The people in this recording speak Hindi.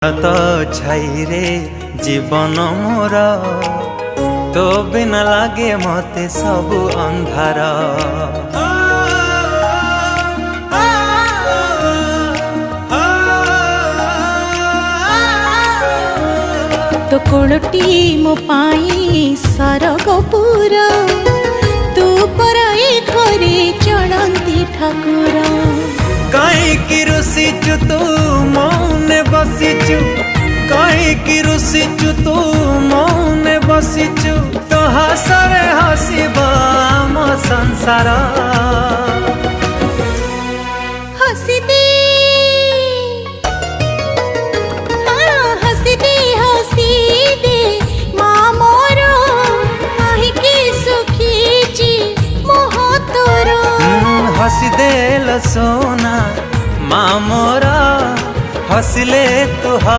तो छाई रे जीवन मोर तो बिना लागे मते सब अंधार। तो कोलटी मो पाई सरगपुर तू पराई घरे चलती ठाकुर। कहीं रुसीचु तू मौने बसीचु, कहीं रुसीचु तू मौने बसीचु, तो हसरे हसीबा आम संसार। हसी दे हसी दे हसी दे माँ मोर कहीं सुखी जी मोह तोर। हसी दे सोना माँ मोरा हसले तू।